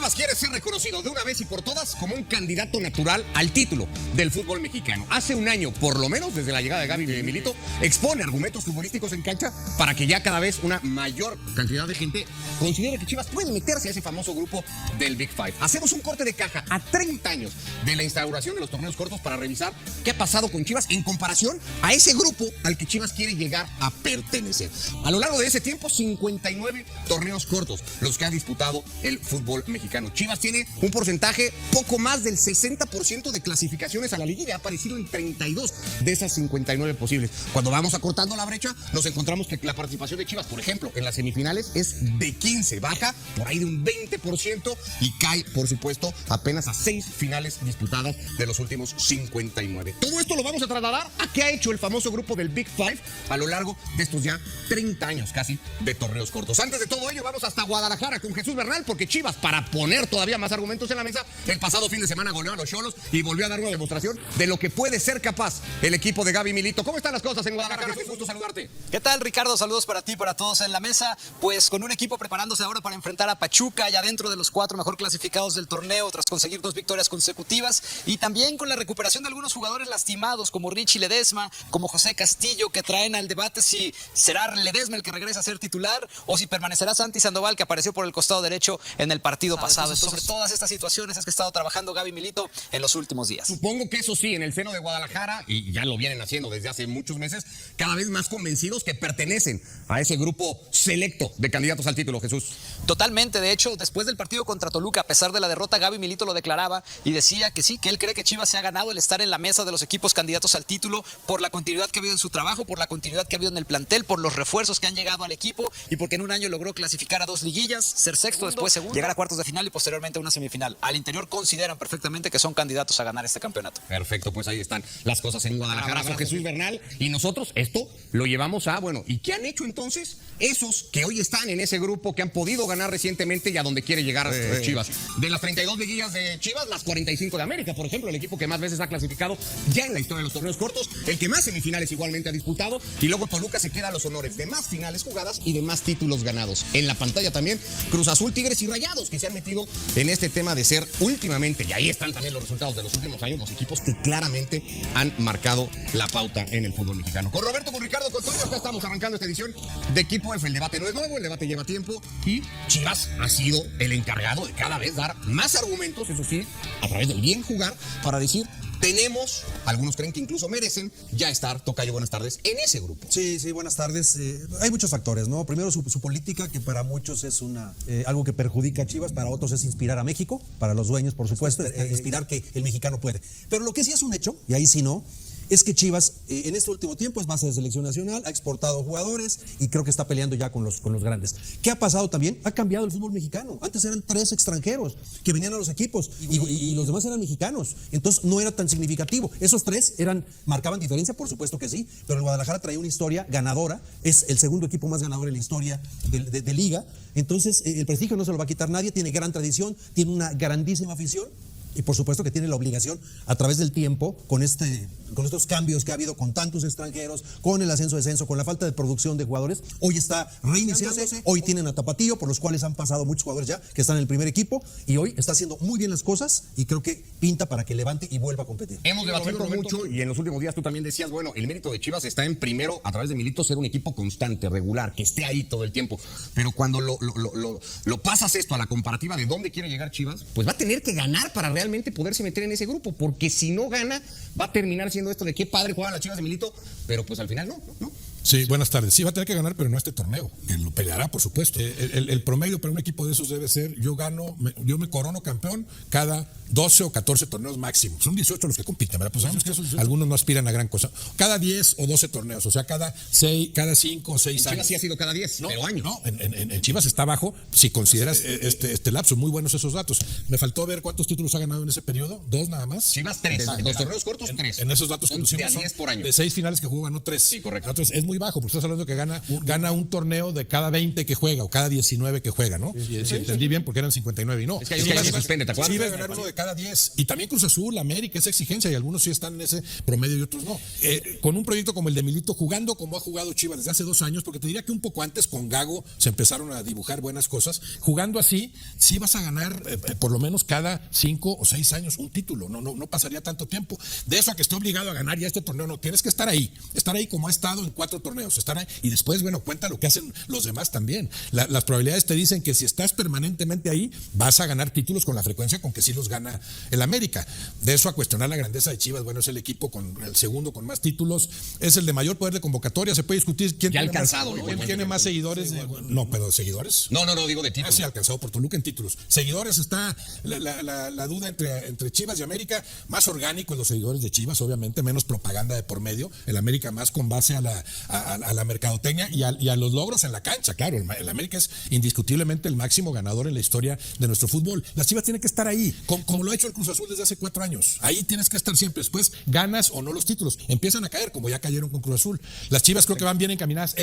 Chivas quiere ser reconocido de una vez y por todas como un candidato natural al título del fútbol mexicano. Hace un año, por lo menos, desde la llegada de Gaby Milito, expone argumentos futbolísticos en cancha para que ya cada vez una mayor cantidad de gente considere que Chivas puede meterse a ese famoso grupo del Big Five. Hacemos un corte de caja a 30 años de la instauración de los torneos cortos para revisar qué ha pasado con Chivas en comparación a ese grupo al que Chivas quiere llegar a pertenecer. A lo largo de ese tiempo, 59 torneos cortos, los que ha disputado el fútbol mexicano. Chivas tiene un porcentaje poco más del 60% de clasificaciones a la liga y ha aparecido en 32 de esas 59 posibles. Cuando vamos acortando la brecha, nos encontramos que la participación de Chivas, por ejemplo, en las semifinales es de 15, baja por ahí de un 20% y cae, por supuesto, apenas a 6 finales disputadas de los últimos 59. Todo esto lo vamos a trasladar a qué ha hecho el famoso grupo del Big Five a lo largo de estos ya 30 años casi de torneos cortos. Antes de todo ello, vamos hasta Guadalajara con Jesús Bernal, porque Chivas, para poner todavía más argumentos en la mesa, el pasado fin de semana goleó a los Xolos y volvió a dar una demostración de lo que puede ser capaz el equipo de Gaby Milito. ¿Cómo están las cosas en Guadalajara? Jesús, gusto saludarte. ¿Qué tal, Ricardo? Saludos para ti y para todos en la mesa. Pues con un equipo preparándose ahora para enfrentar a Pachuca, ya dentro de los 4 mejor clasificados del torneo, tras conseguir 2 victorias consecutivas, y también con la recuperación de algunos jugadores lastimados, como Richie Ledesma, como José Castillo, que traen al debate si será Ledesma el que regresa a ser titular o si permanecerá Santi Sandoval, que apareció por el costado derecho en el partido pasado. Entonces, sobre todas estas situaciones es que ha estado trabajando Gaby Milito en los últimos días. Supongo que eso sí, en el seno de Guadalajara, y ya lo vienen haciendo desde hace muchos meses, cada vez más convencidos que pertenecen a ese grupo selecto de candidatos al título, Jesús. Totalmente, de hecho, después del partido contra Toluca, a pesar de la derrota, Gaby Milito lo declaraba y decía que sí, que él cree que Chivas se ha ganado el estar en la mesa de los equipos candidatos al título por la continuidad que ha habido en su trabajo, por la continuidad que ha habido en el plantel, por los refuerzos que han llegado al equipo y porque en un año logró clasificar a 2 liguillas, ser sexto, después segundo, llegar a cuartos de final y posteriormente a una semifinal. Al interior consideran perfectamente que son candidatos a ganar este campeonato. Perfecto, pues ahí están las cosas en Guadalajara con Jesús Bernal, y nosotros esto lo llevamos a, bueno, ¿y qué han hecho entonces esos que hoy están en ese grupo, que han podido ganar recientemente y a donde quiere llegar Chivas? De las 32 liguillas de Chivas, las 45 de América, por ejemplo, el equipo que más veces ha clasificado ya en la historia de los torneos cortos, el que más semifinales igualmente ha disputado, y luego Toluca se queda a los honores de más finales jugadas y de más títulos ganados. En la pantalla también Cruz Azul, Tigres y Rayados, que se han metido en este tema de ser últimamente, y ahí están también los resultados de los últimos años, los equipos que claramente han marcado la pauta en el fútbol mexicano. Con Roberto, con Ricardo, con Toño, acá estamos arrancando esta edición de Equipo F. El debate no es nuevo, el debate lleva tiempo y Chivas ha sido el encargado de cada vez dar más argumentos, eso sí, a través del bien jugar, para decir: tenemos, algunos creen que incluso merecen ya estar, Tocayo, buenas tardes, en ese grupo. Sí, buenas tardes. Hay muchos factores, ¿no? Primero su política, que para muchos es algo que perjudica a Chivas, para otros es inspirar a México, para los dueños, por supuesto, inspirar que el mexicano puede. Pero lo que sí es un hecho, y ahí sí no, es que Chivas en este último tiempo es base de selección nacional, ha exportado jugadores y creo que está peleando ya con los grandes. ¿Qué ha pasado también? Ha cambiado el fútbol mexicano. Antes eran 3 extranjeros que venían a los equipos y los demás eran mexicanos. Entonces no era tan significativo. Esos 3 marcaban diferencia, por supuesto que sí, pero el Guadalajara traía una historia ganadora. Es el segundo equipo más ganador en la historia de liga. Entonces el prestigio no se lo va a quitar nadie. Tiene gran tradición, tiene una grandísima afición. Y por supuesto que tiene la obligación, a través del tiempo, con estos cambios que ha habido con tantos extranjeros, con el ascenso-descenso, con la falta de producción de jugadores, hoy está reiniciándose. Hoy tienen a Tapatío, por los cuales han pasado muchos jugadores ya que están en el primer equipo, y hoy está haciendo muy bien las cosas y creo que pinta para que levante y vuelva a competir. Hemos debatido mucho y en los últimos días tú también decías, bueno, el mérito de Chivas está en, primero, a través de Milito, ser un equipo constante, regular, que esté ahí todo el tiempo. Pero cuando lo pasas esto a la comparativa de dónde quiere llegar Chivas, pues va a tener que ganar para realmente poderse meter en ese grupo, porque si no gana, va a terminar siendo esto de qué padre juegan las Chivas de Milito, pero pues al final no. Sí, buenas tardes. Sí, va a tener que ganar, pero no este torneo. Que lo peleará, por supuesto. El promedio para un equipo de esos debe ser: yo me corono campeón cada 12 o 14 torneos máximo. Son 18 los que compiten, ¿verdad? Pues sabemos que algunos no aspiran a gran cosa. Cada 10 o 12 torneos, o sea, cada 5 o 6 años. Chivas sí ha sido cada 10, pero años. No, en Chivas está abajo, si consideras este lapso. Muy buenos esos datos. Me faltó ver cuántos títulos ha ganado en ese periodo. 2 nada más. Chivas 3. Los torneos cortos, 3. En esos datos que son pusimos, de 10 por año. De 6 finales que jugó, ganó 3. Sí, correcto. Entonces, es muy muy bajo, porque estás hablando que gana un torneo de cada 20 que juega o cada 19 que juega, ¿no? Si entendí bien, porque eran 59 y no. Es que hay uno que se suspende, ¿te acuerdas? Chivas ganar uno de cada 10. Y también Cruz Azul, América, esa exigencia, y algunos sí están en ese promedio y otros no. Con un proyecto como el de Milito, jugando como ha jugado Chivas desde hace 2 años, porque te diría que un poco antes con Gago se empezaron a dibujar buenas cosas, jugando así, sí vas a ganar por lo menos cada 5 o 6 años un título, no pasaría tanto tiempo. De eso a que esté obligado a ganar ya este torneo, no, tienes que estar ahí como ha estado en 4 torneos, estar ahí, y después, bueno, cuenta lo que hacen los demás también. Las probabilidades te dicen que si estás permanentemente ahí, vas a ganar títulos con la frecuencia con que sí los gana el América. De eso a cuestionar la grandeza de Chivas, bueno, es el equipo con el segundo con más títulos, es el de mayor poder de convocatoria, se puede discutir quién ya tiene alcanzado, más, ¿no? quién tiene más seguidores. No, pero seguidores. No, digo de títulos. Sí, alcanzado por Toluca en títulos. Seguidores, está la duda entre Chivas y América, más orgánicos los seguidores de Chivas, obviamente, menos propaganda de por medio, el América más con base a la mercadotecnia y a los logros en la cancha, claro, el América es indiscutiblemente el máximo ganador en la historia de nuestro fútbol. Las Chivas tienen que estar ahí, como lo ha hecho el Cruz Azul desde hace 4 años. Ahí tienes que estar siempre. Después ganas o no los títulos, empiezan a caer, como ya cayeron con Cruz Azul. Las Chivas creo que van bien encaminadas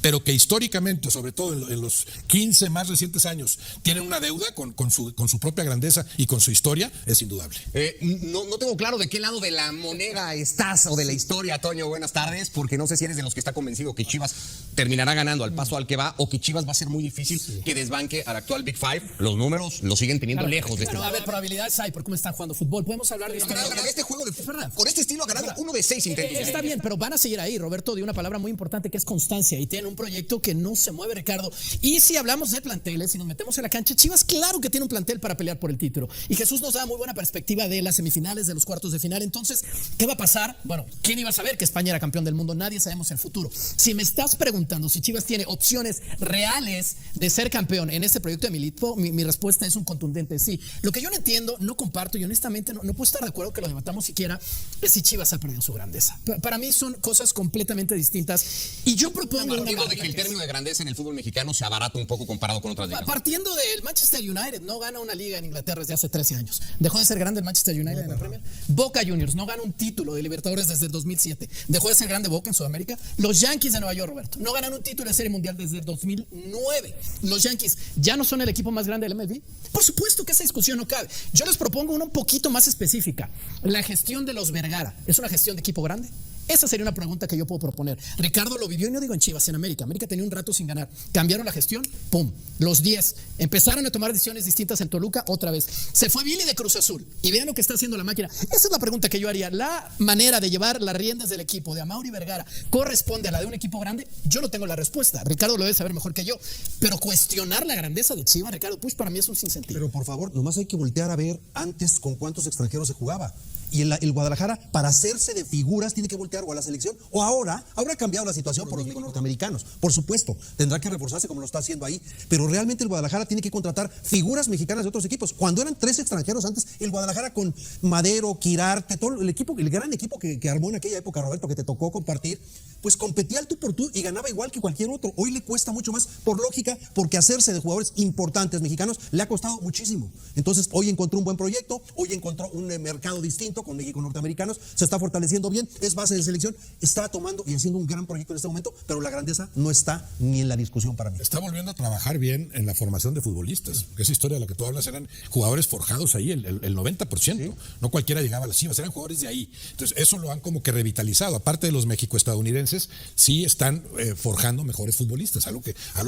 pero que históricamente, sobre todo en los 15 más recientes años, tienen una deuda con su propia grandeza y con su historia, es indudable. No tengo claro de qué lado de la moneda estás o de la historia, Toño. Buenas tardes, porque no sé si eres de los que está convencido que Chivas terminará ganando al paso al que va, o que Chivas va a ser muy difícil que desbanque al actual Big Five. Los números lo siguen teniendo lejos de Pero a ver, probabilidades hay por cómo están jugando fútbol. Podemos hablar de esto. Este juego de fútbol, con este estilo ha ganado 1 de 6 intentos. Está bien, pero van a seguir ahí. Roberto dio una palabra muy importante que es constancia, y tienen un proyecto que no se mueve, Ricardo. Y si hablamos de planteles, si nos metemos en la cancha, Chivas claro que tiene un plantel para pelear por el título. Y Jesús nos da muy buena perspectiva de las semifinales, de los cuartos de final. Entonces, ¿qué va a pasar? Bueno, ¿quién iba a saber que España era campeón del mundo? Nadie sabemos el futuro. Si me estás preguntando si Chivas tiene opciones reales de ser campeón en este proyecto de Milito, mi respuesta es un contundente sí. Lo que yo no entiendo, no comparto y honestamente no puedo estar de acuerdo que lo debatamos siquiera, es si Chivas ha perdido su grandeza. Para mí son cosas completamente distintas y yo propongo Partiendo de que el término de grandeza en el fútbol mexicano se abarata un poco comparado con otras ligas. Partiendo del Manchester United, no gana una liga en Inglaterra desde hace 13 años. Dejó de ser grande el Manchester United en la Premier. Boca Juniors no gana un título de Libertadores desde el 2007. Dejó de ser grande Boca en Sudamérica. Los Yankees de Nueva York, Roberto, no ganan un título de Serie Mundial desde el 2009. Los Yankees ya no son el equipo más grande del MLB. Por supuesto que esa discusión no cabe. Yo les propongo una un poquito más específica. La gestión de los Vergara, ¿es una gestión de equipo grande? Esa sería una pregunta que yo puedo proponer. Ricardo lo vivió, y no digo en Chivas, en América. América tenía un rato sin ganar. Cambiaron la gestión, ¡pum! Los 10. Empezaron a tomar decisiones distintas en Toluca, otra vez. Se fue Billy de Cruz Azul. Y vean lo que está haciendo la máquina. Esa es la pregunta que yo haría. ¿La manera de llevar las riendas del equipo de Amaury Vergara corresponde a la de un equipo grande? Yo no tengo la respuesta. Ricardo lo debe saber mejor que yo. Pero cuestionar la grandeza de Chivas, Ricardo, pues para mí es un sinsentido. Pero por favor, nomás hay que voltear a ver antes con cuántos extranjeros se jugaba. Y el Guadalajara, para hacerse de figuras, tiene que voltear o a la selección, o ahora ha cambiado la situación por los norteamericanos. Por supuesto, tendrá que reforzarse como lo está haciendo ahí, pero realmente el Guadalajara tiene que contratar figuras mexicanas de otros equipos. Cuando eran 3 extranjeros antes, el Guadalajara con Madero, Quirarte, todo el equipo, el gran equipo que armó en aquella época, Roberto, que te tocó compartir, pues competía al tú por tú y ganaba igual que cualquier otro. Hoy le cuesta mucho más, por lógica, porque hacerse de jugadores importantes mexicanos le ha costado muchísimo. Entonces, hoy encontró un buen proyecto, hoy encontró un mercado distinto con México norteamericanos, se está fortaleciendo bien, es base de selección, está tomando y haciendo un gran proyecto en este momento, pero la grandeza no está ni en la discusión para mí. Está volviendo a trabajar bien en la formación de futbolistas, que esa historia de la que tú hablas eran jugadores forjados ahí, el 90%, ¿sí? No cualquiera llegaba a las Chivas, eran jugadores de ahí. Entonces eso lo han como que revitalizado, aparte de los México-estadounidenses, sí están forjando mejores futbolistas, algo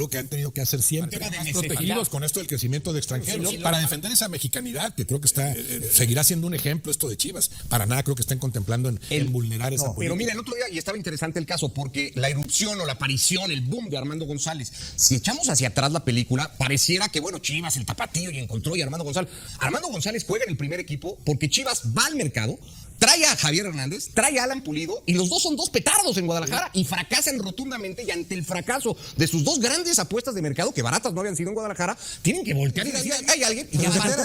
que han tenido que hacer siempre, protegidos con esto del crecimiento de extranjeros, para defender esa mexicanidad, que creo que seguirá siendo un ejemplo esto de Chivas. Para nada creo que estén contemplando en vulnerar esa política. Pero mira, el otro día, y estaba interesante el caso, porque la irrupción o la aparición, el boom de Armando González, si echamos hacia atrás la película, pareciera que, bueno, Chivas, el tapatío, y encontró y Armando González. Armando González juega en el primer equipo porque Chivas va al mercado, trae a Javier Hernández, trae a Alan Pulido, y los dos son 2 petardos en Guadalajara, y fracasan rotundamente, y ante el fracaso de sus 2 grandes apuestas de mercado, que baratas no habían sido en Guadalajara, tienen que voltear y decir, hay alguien,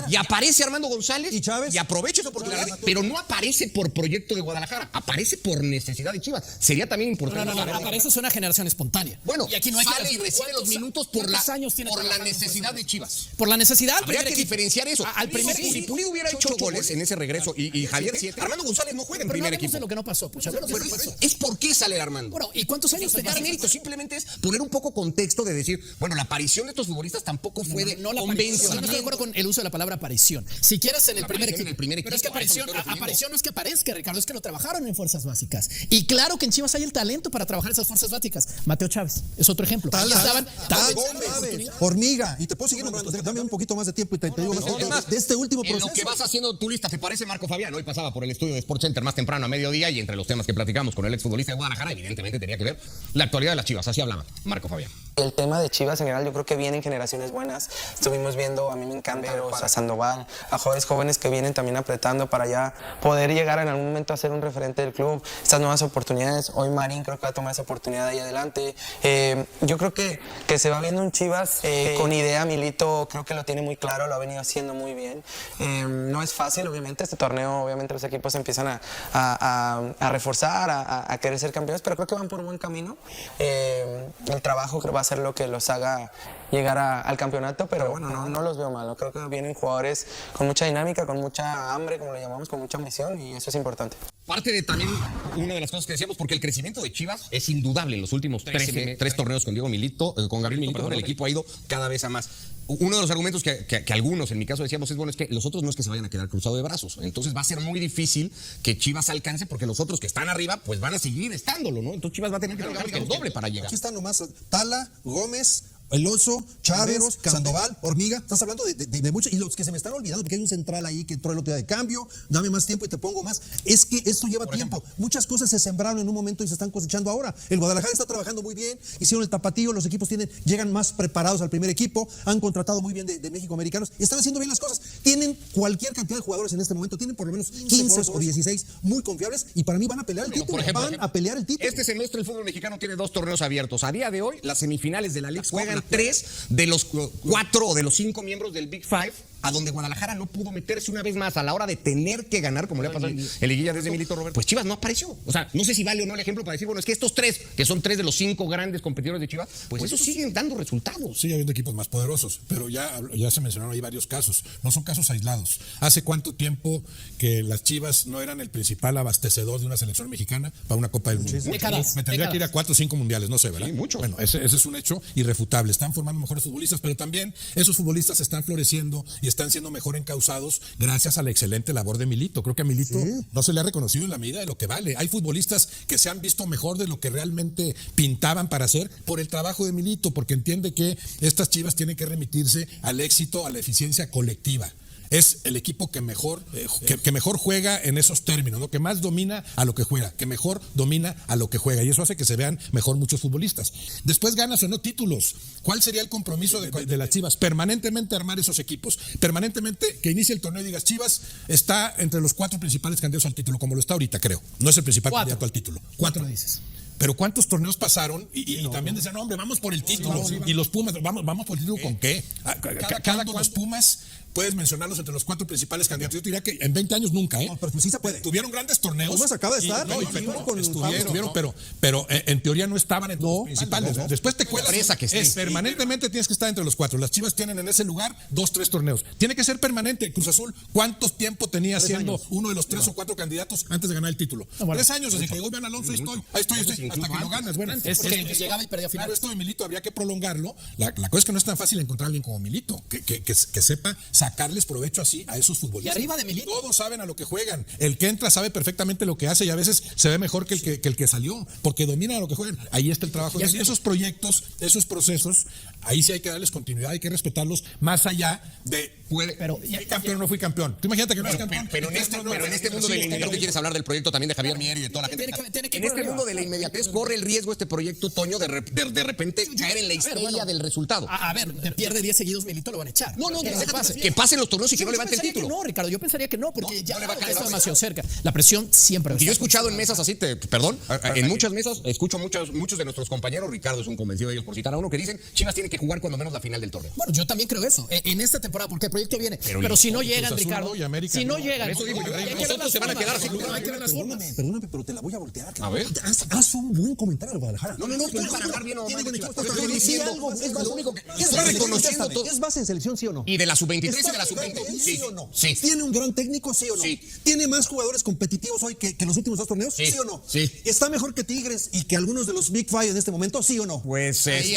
y aparece Armando González, y Chávez, y aprovecha esa oportunidad, pero no aparece por proyecto de Guadalajara, aparece por necesidad de Chivas. Sería también importante. No, aparece, es una generación espontánea. Bueno, y aquí no hay sale y recibe los minutos por la necesidad de Chivas. Por la necesidad. Habría que diferenciar eso. Al primer si Pulido hubiera hecho goles en ese regreso y Javier, Armando González no juega en Pero no primer hablemos equipo. de lo que no pasó, Pucha, hablemos de lo Pero que pasó. es por qué sale Armando. Bueno, ¿y cuántos años Dar tenía? mérito, simplemente es poner un poco contexto de decir, bueno, la aparición de estos futbolistas tampoco fue de No la aparición. Yo no convencimiento. estoy de acuerdo con el uso de la palabra aparición. Si quieres en el primer aparición en equipo. el primer Pero es que equipo, a eso me estoy refiriendo. aparición no es que aparezca, Ricardo, es que lo trabajaron en fuerzas básicas. Y claro que en Chivas hay el talento para trabajar esas fuerzas básicas. Mateo Chávez es otro ejemplo. Ahí estaban Hormiga, y te puedo seguir nombrando. Dame un poquito más de tiempo y te digo Es más de este último en proceso. lo que vas haciendo tu lista, ¿te parece Marco Fabián? Hoy pasaba por el estudio de Sports Center más temprano a mediodía y entre los temas que platicamos con el exfutbolista de Guadalajara, evidentemente tenía que ver la actualidad de las Chivas. Así hablaba Marco Fabián. El tema de Chivas en general, yo creo que vienen generaciones buenas. Estuvimos viendo, a mí me encanta a Sandoval, a jóvenes que vienen también apretando para ya poder llegar en algún momento a ser un referente del club. Estas nuevas oportunidades, hoy Marín creo que va a tomar esa oportunidad ahí adelante. Yo creo que se va viendo un Chivas con idea. Milito creo que lo tiene muy claro, lo ha venido haciendo muy bien. No es fácil, obviamente, este torneo, obviamente los equipos empiezan a reforzar, a querer ser campeones, pero creo que van por un buen camino. El trabajo creo va a ser lo que los haga llegar al campeonato, pero bueno, no los veo mal. Creo que vienen jugadores con mucha dinámica, con mucha hambre, como le llamamos, con mucha ambición, y eso es importante. Parte de también una de las cosas que decíamos, porque el crecimiento de Chivas es indudable en los últimos tres torneos con Diego Milito, con Gabriel Milito, el equipo ha ido cada vez a más. Uno de los argumentos que algunos, en mi caso, decíamos es, bueno, es que los otros no es que se vayan a quedar cruzados de brazos. Entonces va a ser muy difícil que Chivas alcance, porque los otros que están arriba, pues van a seguir estándolo, ¿no? Entonces Chivas va a tener que trabajar el doble para llegar. Aquí están nomás Tala, Gómez, El Oso, Chávez, Sandoval, Hormiga. Estás hablando de muchos. Y los que se me están olvidando, porque hay un central ahí que entró el otro día de cambio. Dame más tiempo y te pongo más. Es que esto lleva tiempo. Muchas cosas se sembraron en un momento y se están cosechando ahora. El Guadalajara está trabajando muy bien. Hicieron el tapatío. Los equipos llegan más preparados al primer equipo. Han contratado muy bien de México americanos. Están haciendo bien las cosas. Tienen cualquier cantidad de jugadores en este momento. Tienen por lo menos 15 o 16 muy confiables. Y para mí van a pelear el título. Por ejemplo, van a pelear el título. Este semestre el fútbol mexicano tiene 2 torneos abiertos. A día de hoy, las semifinales de la Liga juegan 3 de los 4 o de los 5 miembros del Big Five, a donde Guadalajara no pudo meterse una vez más a la hora de tener que ganar, como le ha pasado en liguilla desde Milito Roberto. Pues Chivas no apareció. O sea, no sé si vale o no el ejemplo para decir, bueno, es que estos 3, que son 3 de los 5 grandes competidores de Chivas, pues esos siguen dando resultados. Sigue habiendo equipos más poderosos, pero ya se mencionaron ahí varios casos. No son casos aislados. ¿Hace cuánto tiempo que las Chivas no eran el principal abastecedor de una selección mexicana para una Copa del Mundo? Décadas. Me tendría que ir a 4 o 5 mundiales, no sé, ¿verdad? Sí, mucho. Bueno, ese es un hecho irrefutable. Están formando mejores futbolistas, pero también esos futbolistas están floreciendo y están siendo mejor encausados gracias a la excelente labor de Milito. Creo que a Milito no se le ha reconocido en la medida de lo que vale. Hay futbolistas que se han visto mejor de lo que realmente pintaban para hacer por el trabajo de Milito, porque entiende que estas Chivas tienen que remitirse al éxito, a la eficiencia colectiva. Es el equipo que mejor juega en esos términos, ¿no? Que más domina a lo que juega, que mejor domina a lo que juega, y eso hace que se vean mejor muchos futbolistas. Después ganas o no títulos. ¿Cuál sería el compromiso de las Chivas? Permanentemente armar esos equipos, permanentemente que inicie el torneo y digas, Chivas está entre los 4 principales candidatos al título, como lo está ahorita, creo. No es el principal candidato al título. 4 dices. Pero ¿cuántos torneos pasaron? Y también decían, no, hombre, vamos por el título. Y los Pumas, vamos por el título, ¿con qué? Cada los Pumas puedes mencionarlos entre los 4 principales candidatos. Yo te diría que en 20 años nunca, ¿eh? No, pero sí se puede. Tuvieron grandes torneos. Pumas acaba de estar. Estuvieron, pero en teoría no estaban entre los principales. Después te cuelas. Permanentemente tienes que estar entre los 4. Las Chivas tienen en ese lugar 2, 3 torneos. Tiene que ser permanente. Cruz Azul, ¿cuánto tiempo tenía siendo uno de los 3 o 4 candidatos antes de ganar el título? 3 años, desde que llegó Iván Alonso, ahí estoy, hasta que lo ganas. Bueno, Es que llegaba y perdía final. Claro, esto de Milito habría que prolongarlo. La cosa es que no es tan fácil encontrar a alguien como Milito, que sepa sacarles provecho así a esos futbolistas. Y arriba de Milito. Todos saben a lo que juegan. El que entra sabe perfectamente lo que hace y a veces se ve mejor que el que salió, porque domina a lo que juegan. Ahí está el trabajo. Y esos proyectos, esos procesos, ahí sí hay que darles continuidad, hay que respetarlos más allá de fui campeón o no fui campeón. Tú imagínate que no es campeón. Pero en este mundo de la inmediatez, quieres hablar del proyecto también de Javier Mier y de toda la gente. En este mundo de la inmediatez corre el riesgo este proyecto, Toño, de repente caer en la histeria del resultado. A ver, te pierde 10 seguidos, Milito lo van a echar. Que pasen los torneos y que no levante el título. No, Ricardo, yo pensaría que no, porque ya está demasiado cerca. La presión siempre va a Y yo he estar. escuchado en mesas así, en muchas mesas, escucho muchos de nuestros compañeros, Ricardo es un convencido de ellos, por citar a uno, que dicen, Chivas tiene que jugar cuando menos la final del torneo. Bueno, yo también creo eso. En esta temporada, porque el proyecto viene. Pero si no llegan, Ricardo. Ricardo, Si no llegan. Eso digo yo, nosotros se van a quedar así. Hay que ver las formas. Perdóname, pero te la voy a voltear. A ver. Haz un buen comentario al Guadalajara. No, tú para hablar bien o mal. Tiene buen equipo. Estoy diciendo, es lo único que ¿Es estoy reconociendo todo. ¿Es base en selección, sí o no? Y de la sub-23 inicio de la sub-20. ¿Sí o no? Sí. ¿Tiene un gran técnico, sí o no? Sí. ¿Tiene más jugadores competitivos hoy que los últimos 2 torneos? Sí. ¿Sí o no? Sí. ¿Está mejor que Tigres y que algunos de los Big Five en este momento? ¿Sí o no? Pues en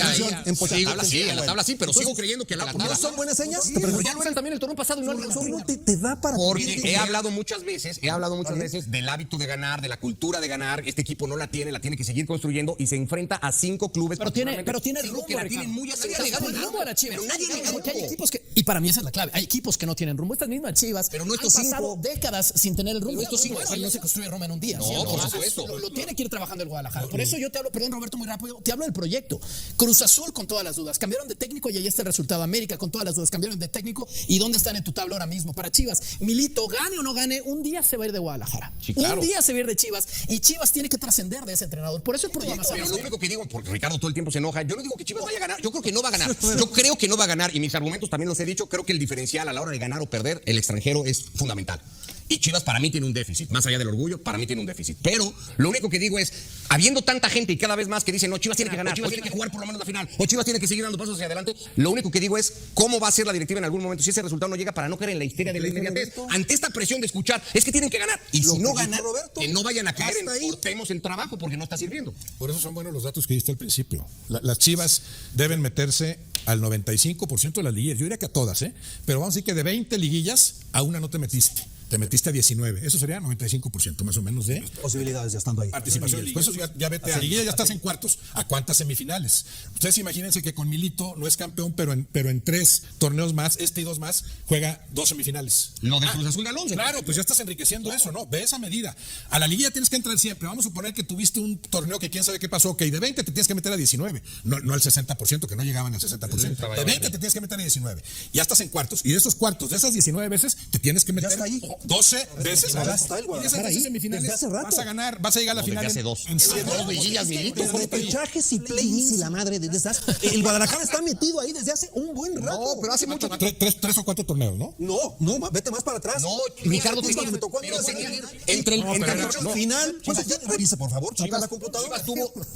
la tabla sí, pero sigo creyendo que la tabla ¿No son buenas señas? Sí, Te pregunto. ya lo eran también el torneo pasado y no alcanzó. No te da para... Porque he hablado muchas veces del hábito de ganar, de la cultura de ganar. Este equipo no la tiene que seguir construyendo y se enfrenta a 5 clubes. Pero tiene cinco rumbo, que la tienen muy Ricardo. acertada. Rumbo a la Chivas. Pero nadie le ganó. Porque hay equipos que, y para mí esa es la clave, hay equipos que no tienen rumbo. Estas mismas Chivas Pero no estos han pasado 5. décadas sin tener el rumbo. Pero estos 5 no se construye Roma en un día. No, ¿sí? por supuesto. Lo tiene que ir trabajando el Guadalajara. Por eso yo te hablo, perdón Roberto, muy rápido, te hablo del proyecto. Cruz Azul con todas las dudas. Cambiaron de técnico y ahí está el resultado. América con todas las dudas. Cambiaron de técnico y ¿dónde están en tu tabla ahora mismo? Para Chivas, Milito, gane o no gane, un día se va a ir de Guadalajara. Sí, claro. Un día se va a ir de Chivas y Chivas tiene que trascender de ese entrenador. Por eso el proyecto. Pero lo único que digo, porque Ricardo todo el tiempo se enoja, yo no digo que Chivas vaya a ganar, yo creo que no va a ganar. Yo creo que no va a ganar y mis argumentos también los he dicho, creo que el diferencial a la hora de ganar o perder, el extranjero es fundamental. Y Chivas para mí tiene un déficit, más allá del orgullo, para mí tiene un déficit. Pero lo único que digo es, habiendo tanta gente y cada vez más que dicen, no, Chivas tiene que ganar, Chivas tiene que jugar por lo menos la final, o Chivas tiene que seguir dando pasos hacia adelante, lo único que digo es, ¿cómo va a ser la directiva en algún momento si ese resultado no llega para no caer en la histeria de la inmediatez? Ante esta presión de escuchar, es que tienen que ganar. Y si no ganan, que no vayan a caer en cortemos el trabajo porque no está sirviendo. Por eso son buenos los datos que diste al principio. Las Chivas deben meterse al 95% de las liguillas. Yo diría que a todas, pero vamos a decir que de 20 liguillas, a una no te metiste. Te metiste a 19. Eso sería 95% más o menos de posibilidades ya estando ahí. Participación. Por eso ya vete a liguilla, ya estás en cuartos. ¿A cuántas semifinales? Ustedes imagínense que con Milito no es campeón, pero en 3 torneos más, y 2 más, juega 2 semifinales. Lo de Cruz Azul de Alonso. Claro, pues ya estás enriqueciendo eso, ¿no? Ve esa medida. A la liguilla tienes que entrar siempre. Vamos a suponer que tuviste un torneo que quién sabe qué pasó. Ok, de 20 te tienes que meter a 19. No al 60%, que no llegaban al 60%. De 20 te tienes que meter a 19. Ya estás en cuartos. Y de esos cuartos, de esas 19 veces, te tienes que meter 12 veces. Ya está el Y Guadalajara esas ahí, semifinales desde hace rato. vas a ganar, vas a llegar a la final. Hace 2. En 2 liguillas, Milito. Repechajes y play-ins y la madre de esas. El Guadalajara está metido ahí desde hace un buen rato. No, pero hace mucho. 3 o 4 torneos, ¿no? No, vete más para atrás. No, Ricardo, me tocó pero entre el no. final. Revisa, por favor, saca la computadora.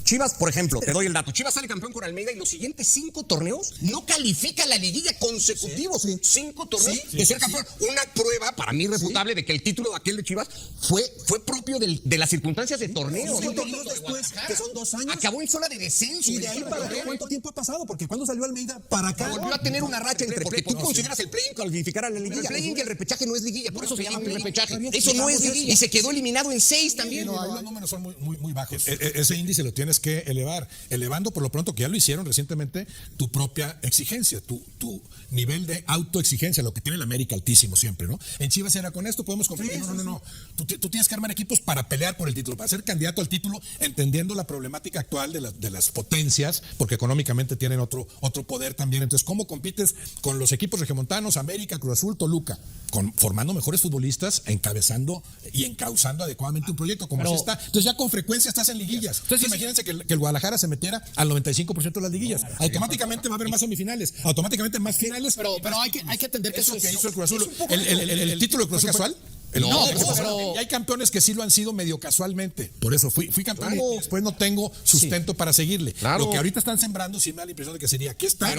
Chivas, por ejemplo, te doy el dato. Chivas sale campeón con Almeida y los siguientes 5 torneos no califica la liguilla consecutivos. 5 torneos de ser campeón. Una prueba para mí irrefutable de que el título de aquel de Chivas fue propio de las circunstancias de torneo. 5 torneos después, que son 2 años. Acabó en zona de descenso. Y de ahí para acá, ¿cuánto tiempo ha pasado? Porque cuando salió Almeida, para acá. Volvió a tener una racha entre. Porque tú consideras el play-in calificar a la liguilla. El play-in y el repechaje no es liguilla, por eso se llama repechaje. Eso no es liguilla. Y se quedó eliminado en 6 también. No, ahí los números son muy bajos. Ese índice lo tienes que elevar. Elevando por lo pronto, que ya lo hicieron recientemente, tu propia exigencia, tu nivel de autoexigencia, lo que tiene el América altísimo siempre, ¿no? En Chivas era con esto, podemos competir. No. Tú tienes que armar equipos para pelear por el título, para ser candidato al título, entendiendo la problemática actual de las potencias, porque económicamente tienen otro poder también. Entonces, ¿cómo compites con los equipos regiomontanos, América, Cruz Azul, Toluca? Formando mejores futbolistas, encabezando y encauzando adecuadamente un proyecto como así está. Entonces ya con frecuencia estás en liguillas. Entonces imagínense que el Guadalajara se metiera al 95% de las liguillas. Automáticamente va a haber más semifinales, automáticamente más finales. Pero hay que entender que eso que hizo el Cruz Azul. ¿El título de Cruz Azul casual? Y hay campeones que sí lo han sido medio casualmente. Por eso fui campeón y después no tengo sustento para seguirle. Lo que ahorita están sembrando sí me da la impresión de que sería aquí está.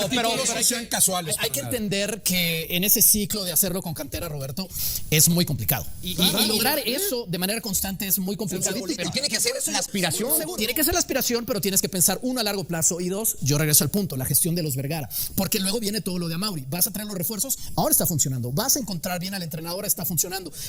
Pero sean casuales. Hay que entender que en ese ciclo de hacerlo con cantera, Roberto, es muy complicado. Y lograr eso de manera constante es muy complicado. Pero tiene que ser la aspiración. Tiene que ser la aspiración, pero tienes que pensar, 1, a largo plazo, y 2, yo regreso al punto, la gestión de los Vergara. Porque luego viene todo lo de Amauri. Vas a traer los refuerzos, ahora está funcionando. Vas a encontrar bien al entrenador, está funcionando.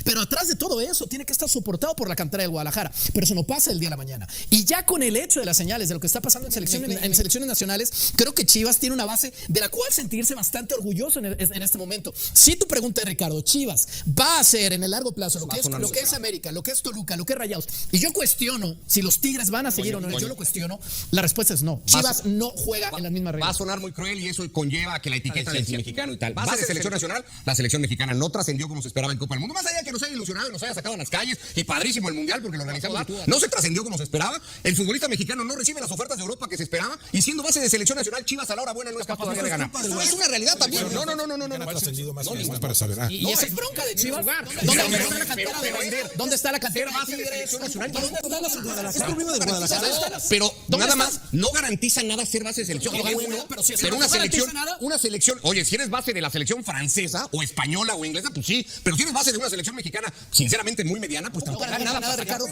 Pero atrás de todo eso tiene que estar soportado por la cantera de Guadalajara. Pero eso no pasa el día de la mañana. Y ya con el hecho de las señales de lo que está pasando en selecciones nacionales, creo que Chivas tiene una base de la cual sentirse bastante orgulloso en este momento. Si tu pregunta es, Ricardo, Chivas va a hacer en el largo plazo lo que es América, lo que es Toluca, lo que es Rayados, y yo cuestiono si los Tigres van a seguir o no, yo lo cuestiono, la respuesta es no. Chivas no juega en las mismas reglas. Va a sonar muy cruel y eso conlleva que la etiqueta del mexicano y tal. Base de selección nacional, la selección mexicana no trascendió como se esperaba en Copa del mundo. Más allá de que nos haya ilusionado y nos haya sacado a las calles, y padrísimo el Mundial porque lo organizamos, no se trascendió como se esperaba. El futbolista mexicano no recibe las ofertas de Europa que se esperaba, y siendo base de selección nacional, Chivas a la hora buena no es capaz todavía de ganar. Es una realidad también. No. Ha trascendido más para saber. Y esa es bronca de Chivas. ¿Dónde está la cantera de Tigres? Pero nada más, no garantiza nada ser base de selección. Pero una selección, oye, si eres base de la selección francesa o española o inglesa, pues sí, pero si eres base de una selección mexicana, sinceramente muy mediana, pues tampoco nada, Ricardo.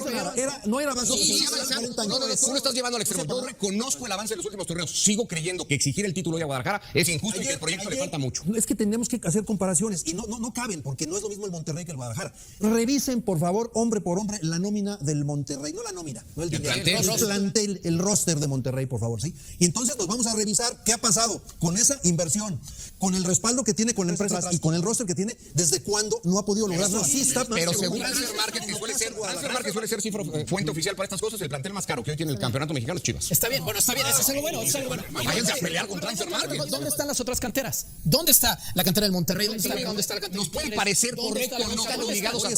No era base de No, tú lo estás llevando al extremo. Yo reconozco el avance de los últimos torneos. Sigo creyendo que exigir el título de Guadalajara es injusto y que el proyecto le falta mucho. Es que tenemos que hacer comparaciones y no caben, porque no es lo mismo el Monterrey que el Guadalajara. Revisen, por favor, hombre por hombre, la nómina del Monterrey. No la nómina, no el dinero. El plantel, el roster de Monterrey, por favor, ¿sí? Y entonces nos vamos a revisar qué ha pasado con esa inversión, con el respaldo que tiene con empresas y con el roster que tiene, desde cuándo no ha podido lograrlo. Así está. Pero según Transfer Market, que suele ser fuente oficial para estas cosas, el plantel más caro que hoy tiene el campeonato mexicano es Chivas. Está bien, eso es algo bueno. Váyanse a pelear con Transfer Market. ¿Dónde están las otras canteras? ¿Dónde está la cantera del Monterrey? ¿Dónde está la cantera? Nos puede parecer correcto, no están obligados a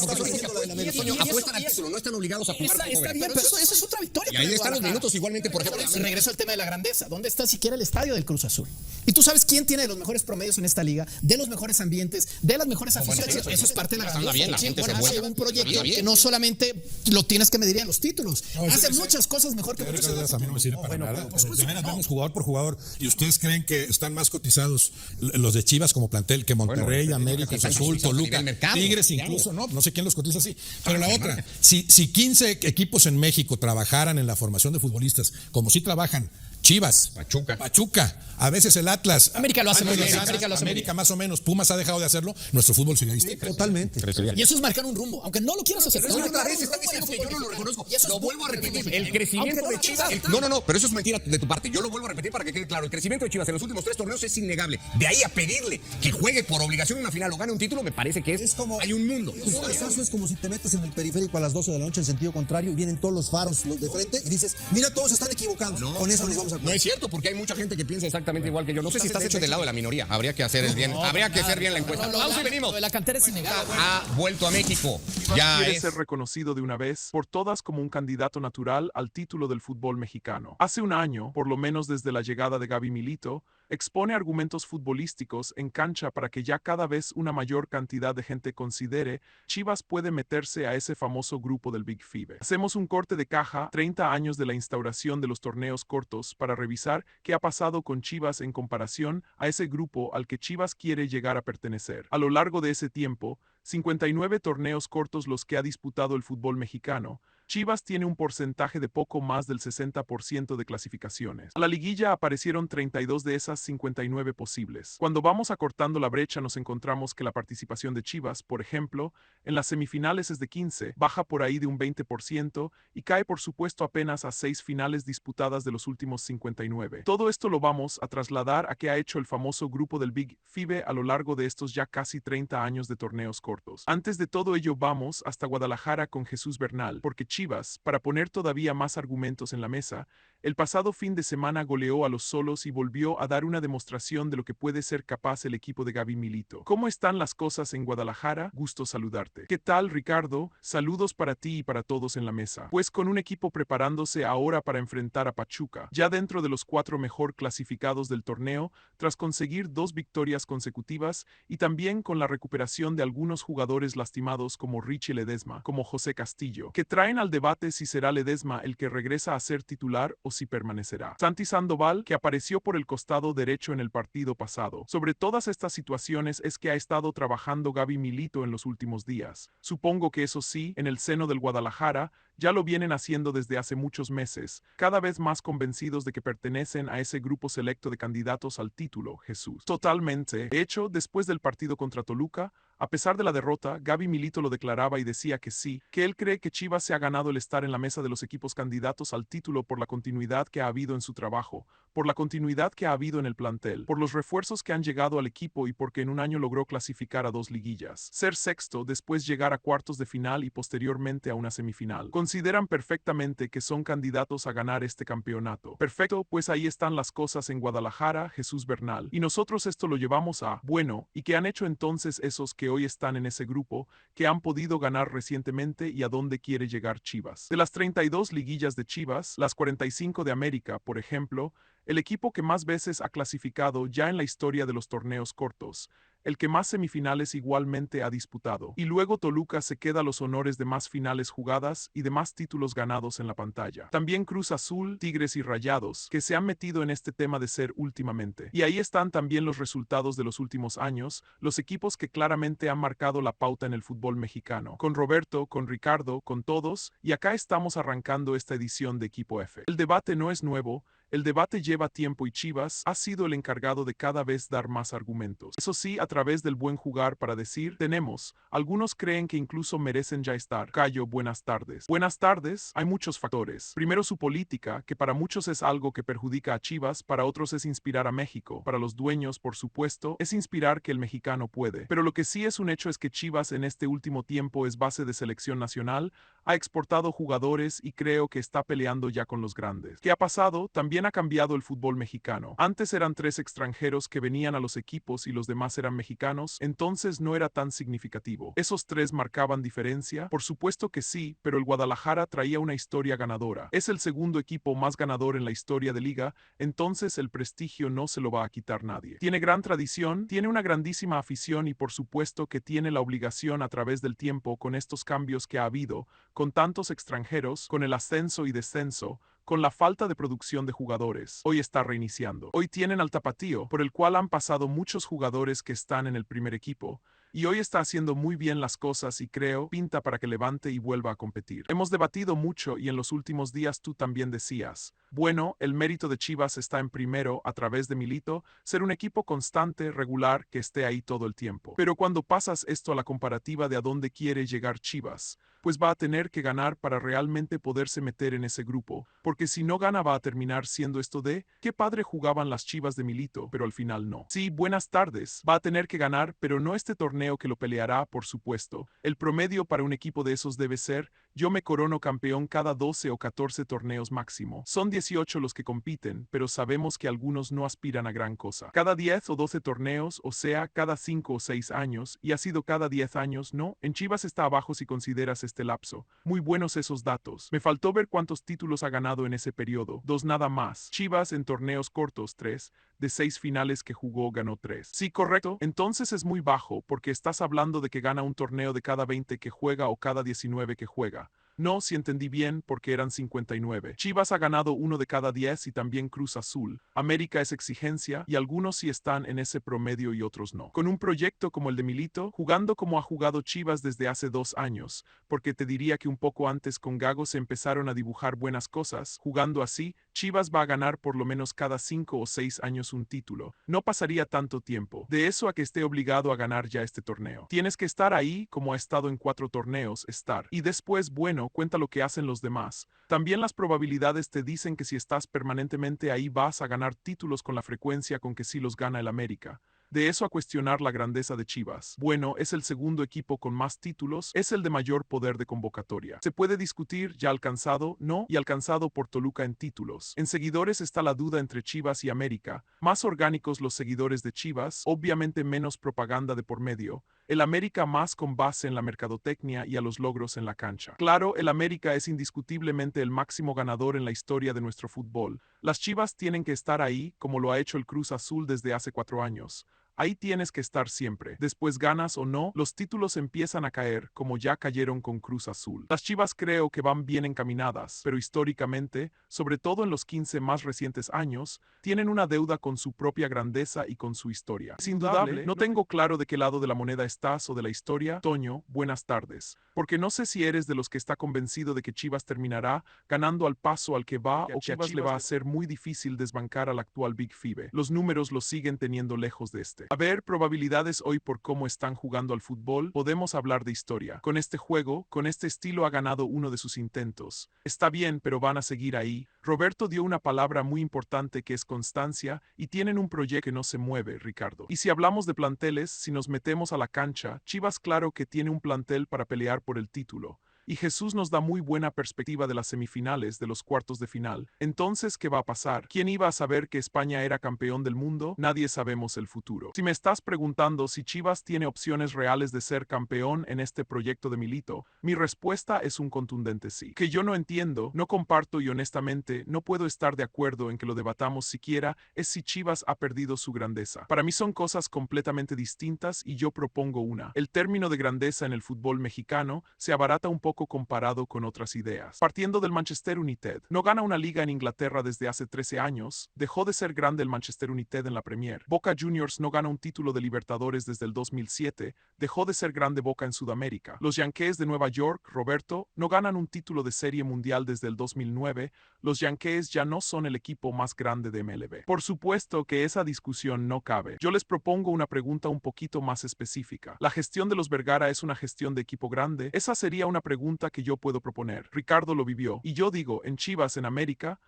apuestan al título, no están obligados a jugar. Está bien, pero eso es otra victoria. Y ahí están los minutos igualmente, por ejemplo. Regreso al tema de la grandeza. ¿Dónde está siquiera el estadio del Cruz Azul? Y tú sabes quién tiene los mejores promedios en esta liga, de los mejores ambientes, de las mejores aficiones. Eso es parte de la grandeza. Bien, la gente se hace un proyecto que no solamente lo tienes que medir en los títulos. Hace muchas cosas mejor que a mí no me sirve para nada. De veras, vemos jugador por jugador. ¿Y ustedes creen que están más cotizados los de Chivas como plantel que Monterrey, América, Cruz Azul, Toluca, Tigres incluso? No sé quién los cotiza así. Pero la otra, si 15 equipos en México trabajaran en la formación de futbolistas como si trabajan Chivas, Pachuca, a veces el Atlas. América lo hace muy bien. América más o menos. Pumas ha dejado de hacerlo. Nuestro fútbol sería distinto. Totalmente. Y eso es marcar un rumbo, aunque no lo quieras hacer. Otra vez estás diciendo que yo no lo reconozco. Lo vuelvo a repetir. El crecimiento de Chivas. No, pero eso es mentira de tu parte. Yo lo vuelvo a repetir para que quede claro. El crecimiento de Chivas en los últimos 3 torneos es innegable. De ahí a pedirle que juegue por obligación una final o gane un título, me parece que es como hay un mundo. Eso es como si te metes en el periférico a las 12 de la noche en sentido contrario y vienen todos los faros los de frente y dices, mira, todos están equivocados. Con eso nos vamos a No es cierto, porque hay mucha gente que piensa exactamente igual que yo. No sé si estás hecho del lado de la minoría. Habría que hacer bien la encuesta. Vamos y venimos. La cantera es innegable. Ha vuelto a México. Chivas quiere ser reconocido de una vez por todas como un candidato natural al título del fútbol mexicano. Hace un año, por lo menos desde la llegada de Gaby Milito, expone argumentos futbolísticos en cancha para que ya cada vez una mayor cantidad de gente considere Chivas puede meterse a ese famoso grupo del Big Five. Hacemos un corte de caja 30 años de la instauración de los torneos cortos para revisar qué ha pasado con Chivas en comparación a ese grupo al que Chivas quiere llegar a pertenecer. A lo largo de ese tiempo, 59 torneos cortos los que ha disputado el fútbol mexicano, Chivas tiene un porcentaje de poco más del 60% de clasificaciones. A la liguilla aparecieron 32 de esas 59 posibles. Cuando vamos acortando la brecha nos encontramos que la participación de Chivas, por ejemplo, en las semifinales es de 15, baja por ahí de un 20% y cae por supuesto apenas a 6 finales disputadas de los últimos 59. Todo esto lo vamos a trasladar a qué ha hecho el famoso grupo del Big Five a lo largo de estos ya casi 30 años de torneos cortos. Antes de todo ello vamos hasta Guadalajara con Jesús Bernal, porque Chivas, para poner todavía más argumentos en la mesa, el pasado fin de semana goleó a los Solos y volvió a dar una demostración de lo que puede ser capaz el equipo de Gaby Milito. ¿Cómo están las cosas en Guadalajara? Gusto saludarte. ¿Qué tal, Ricardo? Saludos para ti y para todos en la mesa. Pues con un equipo preparándose ahora para enfrentar a Pachuca, ya dentro de los 4 mejor clasificados del torneo, tras conseguir 2 victorias consecutivas y también con la recuperación de algunos jugadores lastimados como Richie Ledesma, como José Castillo, que traen al debate si será Ledesma el que regresa a ser titular o si permanecerá. Santi Sandoval, que apareció por el costado derecho en el partido pasado. Sobre todas estas situaciones es que ha estado trabajando Gaby Milito en los últimos días. Supongo que eso sí, en el seno del Guadalajara, ya lo vienen haciendo desde hace muchos meses, cada vez más convencidos de que pertenecen a ese grupo selecto de candidatos al título, Jesús. Totalmente. De hecho, después del partido contra Toluca, a pesar de la derrota, Gaby Milito lo declaraba y decía que sí, que él cree que Chivas se ha ganado el estar en la mesa de los equipos candidatos al título por la continuidad que ha habido en su trabajo, por la continuidad que ha habido en el plantel, por los refuerzos que han llegado al equipo y porque en un año logró clasificar a 2 liguillas, ser sexto, después llegar a cuartos de final y posteriormente a una semifinal. Consideran perfectamente que son candidatos a ganar este campeonato. Perfecto, pues ahí están las cosas en Guadalajara, Jesús Bernal. Y nosotros esto lo llevamos a, bueno, ¿y qué han hecho entonces esos que hoy están en ese grupo, que han podido ganar recientemente y a dónde quiere llegar Chivas? De las 32 liguillas de Chivas, las 45 de América, por ejemplo, el equipo que más veces ha clasificado ya en la historia de los torneos cortos, el que más semifinales igualmente ha disputado. Y luego Toluca se queda los honores de más finales jugadas y de más títulos ganados en la pantalla. También Cruz Azul, Tigres y Rayados, que se han metido en este tema de ser últimamente. Y ahí están también los resultados de los últimos años, los equipos que claramente han marcado la pauta en el fútbol mexicano. Con Roberto, con Ricardo, con todos, y acá estamos arrancando esta edición de Equipo F. El debate no es nuevo. El debate lleva tiempo y Chivas ha sido el encargado de cada vez dar más argumentos. Eso sí, a través del buen jugar para decir, tenemos, algunos creen que incluso merecen ya estar. Cayo, buenas tardes. Buenas tardes, hay muchos factores. Primero su política, que para muchos es algo que perjudica a Chivas, para otros es inspirar a México. Para los dueños, por supuesto, es inspirar que el mexicano puede. Pero lo que sí es un hecho es que Chivas en este último tiempo es base de selección nacional, ha exportado jugadores y creo que está peleando ya con los grandes. ¿Qué ha pasado? También ha cambiado el fútbol mexicano. Antes eran 3 extranjeros que venían a los equipos y los demás eran mexicanos, entonces no era tan significativo. ¿Esos 3 marcaban diferencia? Por supuesto que sí, pero el Guadalajara traía una historia ganadora. Es el segundo equipo más ganador en la historia de liga, entonces el prestigio no se lo va a quitar nadie. Tiene gran tradición, tiene una grandísima afición y por supuesto que tiene la obligación a través del tiempo con estos cambios que ha habido, con tantos extranjeros, con el ascenso y descenso, con la falta de producción de jugadores. Hoy está reiniciando. Hoy tienen al Tapatío, por el cual han pasado muchos jugadores que están en el primer equipo, y hoy está haciendo muy bien las cosas y creo, pinta para que levante y vuelva a competir. Hemos debatido mucho y en los últimos días tú también decías, bueno, el mérito de Chivas está en primero, a través de Milito, ser un equipo constante, regular, que esté ahí todo el tiempo. Pero cuando pasas esto a la comparativa de a dónde quiere llegar Chivas, pues va a tener que ganar para realmente poderse meter en ese grupo, porque si no gana va a terminar siendo esto de, qué padre jugaban las Chivas de Milito, pero al final no. Sí, buenas tardes, va a tener que ganar, pero no este torneo que lo peleará, por supuesto. El promedio para un equipo de esos debe ser, yo me corono campeón cada 12 o 14 torneos máximo. Son 18 los que compiten, pero sabemos que algunos no aspiran a gran cosa. Cada 10 o 12 torneos, o sea, cada 5 o 6 años, y ha sido cada 10 años, ¿no? En Chivas está abajo si consideras este lapso. Muy buenos esos datos. Me faltó ver cuántos títulos ha ganado en ese periodo. 2 nada más. Chivas en torneos cortos 3. De 6 finales que jugó ganó 3. Sí, correcto. Entonces es muy bajo, porque estás hablando de que gana un torneo de cada 20 que juega o cada 19 que juega. No, si entendí bien, porque eran 59. Chivas ha ganado 1 de cada 10 y también Cruz Azul. América es exigencia y algunos sí están en ese promedio y otros no. Con un proyecto como el de Milito, jugando como ha jugado Chivas desde hace 2 años, porque te diría que un poco antes con Gago se empezaron a dibujar buenas cosas, jugando así, Chivas va a ganar por lo menos cada 5 o 6 años un título. No pasaría tanto tiempo. De eso a que esté obligado a ganar ya este torneo. Tienes que estar ahí como ha estado en 4 torneos, estar. Y después, bueno, cuenta lo que hacen los demás. También las probabilidades te dicen que si estás permanentemente ahí vas a ganar títulos con la frecuencia con que sí los gana el América. De eso a cuestionar la grandeza de Chivas. Bueno, es el segundo equipo con más títulos, es el de mayor poder de convocatoria. Se puede discutir, ya alcanzado, no, y alcanzado por Toluca en títulos. En seguidores está la duda entre Chivas y América. Más orgánicos los seguidores de Chivas, obviamente menos propaganda de por medio. El América más con base en la mercadotecnia y a los logros en la cancha. Claro, el América es indiscutiblemente el máximo ganador en la historia de nuestro fútbol. Las Chivas tienen que estar ahí, como lo ha hecho el Cruz Azul desde hace 4 años. Ahí tienes que estar siempre. Después ganas o no, los títulos empiezan a caer, como ya cayeron con Cruz Azul. Las Chivas creo que van bien encaminadas, pero históricamente, sobre todo en los 15 más recientes años, tienen una deuda con su propia grandeza y con su historia. Es indudable, no tengo claro de qué lado de la moneda estás o de la historia. Toño, buenas tardes. Porque no sé si eres de los que está convencido de que Chivas terminará ganando al paso al que va o que a Chivas le va a ser muy difícil desbancar al actual Big Five. Los números los siguen teniendo lejos de este. A ver, probabilidades hoy por cómo están jugando al fútbol, podemos hablar de historia. Con este juego, con este estilo ha ganado uno de sus intentos. Está bien, pero van a seguir ahí. Roberto dio una palabra muy importante que es constancia y tienen un proyecto que no se mueve, Ricardo. Y si hablamos de planteles, si nos metemos a la cancha, Chivas claro que tiene un plantel para pelear por el título. Y Jesús nos da muy buena perspectiva de las semifinales, de los cuartos de final. Entonces, ¿qué va a pasar? ¿Quién iba a saber que España era campeón del mundo? Nadie sabemos el futuro. Si me estás preguntando si Chivas tiene opciones reales de ser campeón en este proyecto de Milito, mi respuesta es un contundente sí. Que yo no entiendo, no comparto y honestamente no puedo estar de acuerdo en que lo debatamos siquiera es si Chivas ha perdido su grandeza. Para mí son cosas completamente distintas y yo propongo una. El término de grandeza en el fútbol mexicano se abarata un poco comparado con otras ideas. Partiendo del Manchester United, no gana una liga en Inglaterra desde hace 13 años, dejó de ser grande el Manchester United en la Premier. Boca Juniors no gana un título de Libertadores desde el 2007, dejó de ser grande Boca en Sudamérica. Los Yankees de Nueva York, Roberto, no ganan un título de Serie Mundial desde el 2009, los Yankees ya no son el equipo más grande de MLB. Por supuesto que esa discusión no cabe. Yo les propongo una pregunta un poquito más específica. ¿La gestión de los Vergara es una gestión de equipo grande? Esa sería una pregunta que yo puedo proponer. Ricardo lo vivió. Y yo digo, en Chivas, en América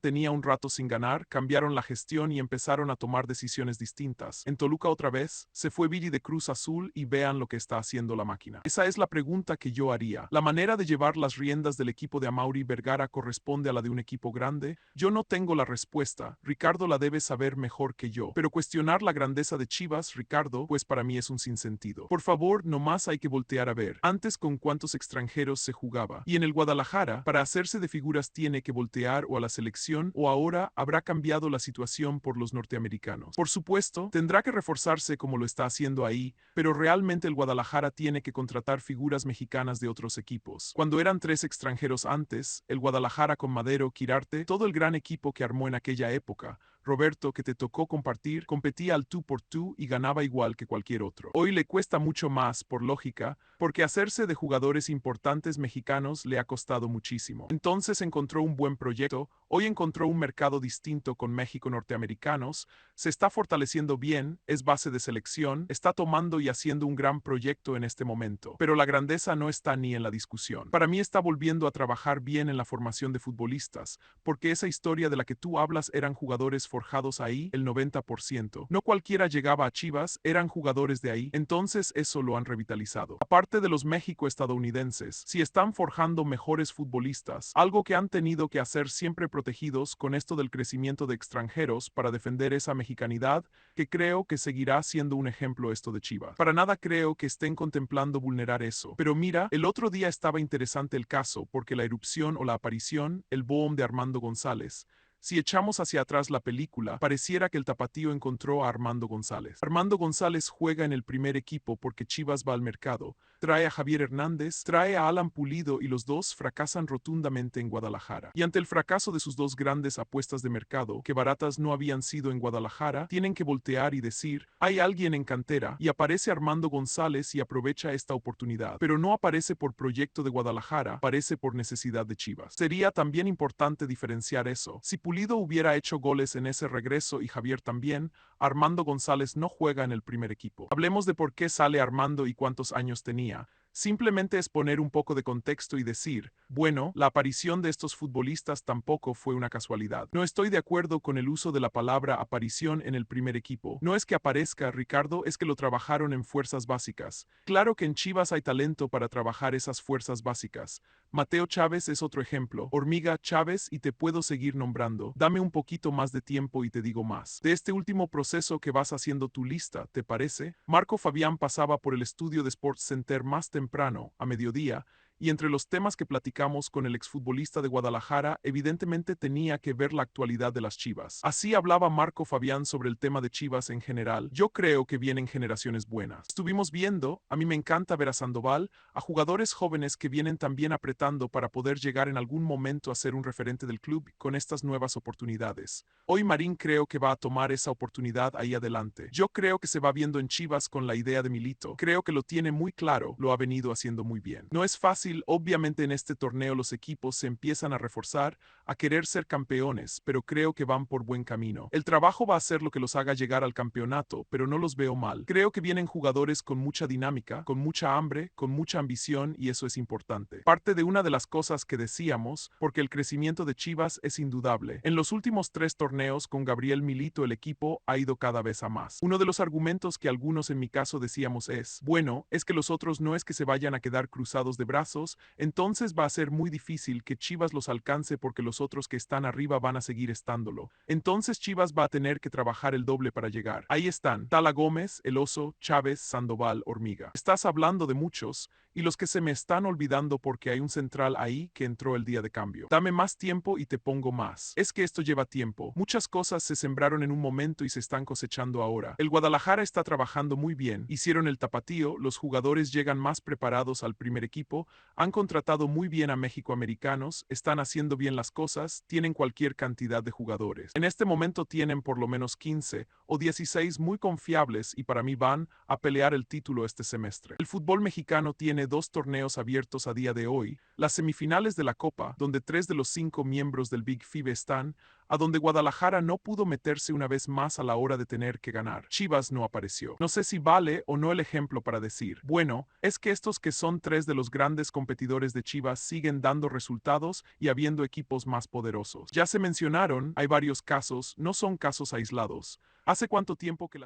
tenía un rato sin ganar, cambiaron la gestión y empezaron a tomar decisiones distintas. En Toluca otra vez, se fue Viri de Cruz Azul y vean lo que está haciendo la máquina. Esa es la pregunta que yo haría. ¿La manera de llevar las riendas del equipo de Amaury Vergara corresponde a la de un equipo grande? Yo no tengo la respuesta. Ricardo la debe saber mejor que yo. Pero cuestionar la grandeza de Chivas, Ricardo, pues para mí es un sinsentido. Por favor, nomás hay que voltear a ver. Antes con cuántos extranjeros se jugaba. Y en el Guadalajara, para hacerse de figuras tiene que voltear o a la selección o ahora habrá cambiado la situación por los norteamericanos. Por supuesto, tendrá que reforzarse como lo está haciendo ahí, pero realmente el Guadalajara tiene que contratar figuras mexicanas de otros equipos. Cuando eran 3 extranjeros antes, el Guadalajara con Madero, Quirarte, todo el gran equipo que armó en aquella época, Roberto, que te tocó compartir, competía al tú por tú y ganaba igual que cualquier otro. Hoy le cuesta mucho más, por lógica, porque hacerse de jugadores importantes mexicanos le ha costado muchísimo. Entonces encontró un buen proyecto, hoy encontró un mercado distinto con México norteamericanos, se está fortaleciendo bien, es base de selección, está tomando y haciendo un gran proyecto en este momento. Pero la grandeza no está ni en la discusión. Para mí está volviendo a trabajar bien en la formación de futbolistas, porque esa historia de la que tú hablas eran jugadores forjados ahí, el 90%. No cualquiera llegaba a Chivas, eran jugadores de ahí, entonces eso lo han revitalizado. Aparte de los México-estadounidenses, si están forjando mejores futbolistas, algo que han tenido que hacer siempre protegidos con esto del crecimiento de extranjeros para defender esa mexicanidad, que creo que seguirá siendo un ejemplo esto de Chivas. Para nada creo que estén contemplando vulnerar eso. Pero mira, el otro día estaba interesante el caso, porque la erupción o la aparición, el boom de Armando González. Si echamos hacia atrás la película, pareciera que el tapatío encontró a Armando González. Armando González juega en el primer equipo porque Chivas va al mercado, trae a Javier Hernández, trae a Alan Pulido y los dos fracasan rotundamente en Guadalajara. Y ante el fracaso de sus dos grandes apuestas de mercado, que baratas no habían sido en Guadalajara, tienen que voltear y decir, hay alguien en cantera, y aparece Armando González y aprovecha esta oportunidad. Pero no aparece por proyecto de Guadalajara, aparece por necesidad de Chivas. Sería también importante diferenciar eso. Si Pulido hubiera hecho goles en ese regreso y Javier también, Armando González no juega en el primer equipo. Hablemos de por qué sale Armando y cuántos años tenía. Simplemente es poner un poco de contexto y decir, bueno, la aparición de estos futbolistas tampoco fue una casualidad. No estoy de acuerdo con el uso de la palabra aparición en el primer equipo. No es que aparezca, Ricardo, es que lo trabajaron en fuerzas básicas. Claro que en Chivas hay talento para trabajar esas fuerzas básicas. Mateo Chávez es otro ejemplo. Hormiga Chávez y te puedo seguir nombrando. Dame un poquito más de tiempo y te digo más. De este último proceso que vas haciendo tu lista, ¿te parece? Marco Fabián pasaba por el estudio de Sports Center más temprano, a mediodía, y entre los temas que platicamos con el exfutbolista de Guadalajara, evidentemente tenía que ver la actualidad de las Chivas. Así hablaba Marco Fabián sobre el tema de Chivas en general. Yo creo que vienen generaciones buenas. Estuvimos viendo, a mí me encanta ver a Sandoval, a jugadores jóvenes que vienen también apretando para poder llegar en algún momento a ser un referente del club con estas nuevas oportunidades. Hoy Marín creo que va a tomar esa oportunidad ahí adelante. Yo creo que se va viendo en Chivas con la idea de Milito. Creo que lo tiene muy claro, lo ha venido haciendo muy bien. No es fácil, obviamente en este torneo los equipos se empiezan a reforzar, a querer ser campeones, pero creo que van por buen camino. El trabajo va a ser lo que los haga llegar al campeonato, pero no los veo mal. Creo que vienen jugadores con mucha dinámica, con mucha hambre, con mucha ambición y eso es importante. Parte de una de las cosas que decíamos, porque el crecimiento de Chivas es indudable. En los últimos 3 torneos con Gabriel Milito el equipo ha ido cada vez a más. Uno de los argumentos que algunos en mi caso decíamos es, bueno, es que los otros no es que se vayan a quedar cruzados de brazos, entonces va a ser muy difícil que Chivas los alcance porque los otros que están arriba van a seguir estándolo. Entonces Chivas va a tener que trabajar el doble para llegar. Ahí están, Tala Gómez, El Oso, Chávez, Sandoval, Hormiga. Estás hablando de muchos, y los que se me están olvidando porque hay un central ahí que entró el día de cambio. Dame más tiempo y te pongo más. Es que esto lleva tiempo. Muchas cosas se sembraron en un momento y se están cosechando ahora. El Guadalajara está trabajando muy bien. Hicieron el tapatío, los jugadores llegan más preparados al primer equipo, han contratado muy bien a mexicoamericanos, están haciendo bien las cosas, tienen cualquier cantidad de jugadores. En este momento tienen por lo menos 15 o 16 muy confiables y para mí van a pelear el título este semestre. El fútbol mexicano tiene 2 torneos abiertos a día de hoy, las semifinales de la Copa, donde 3 de los 5 miembros del Big Five están, a donde Guadalajara no pudo meterse una vez más a la hora de tener que ganar. Chivas no apareció. No sé si vale o no el ejemplo para decir, bueno, es que estos que son 3 de los grandes competidores de Chivas siguen dando resultados y habiendo equipos más poderosos. Ya se mencionaron, hay varios casos, no son casos aislados. ¿Hace cuánto tiempo que las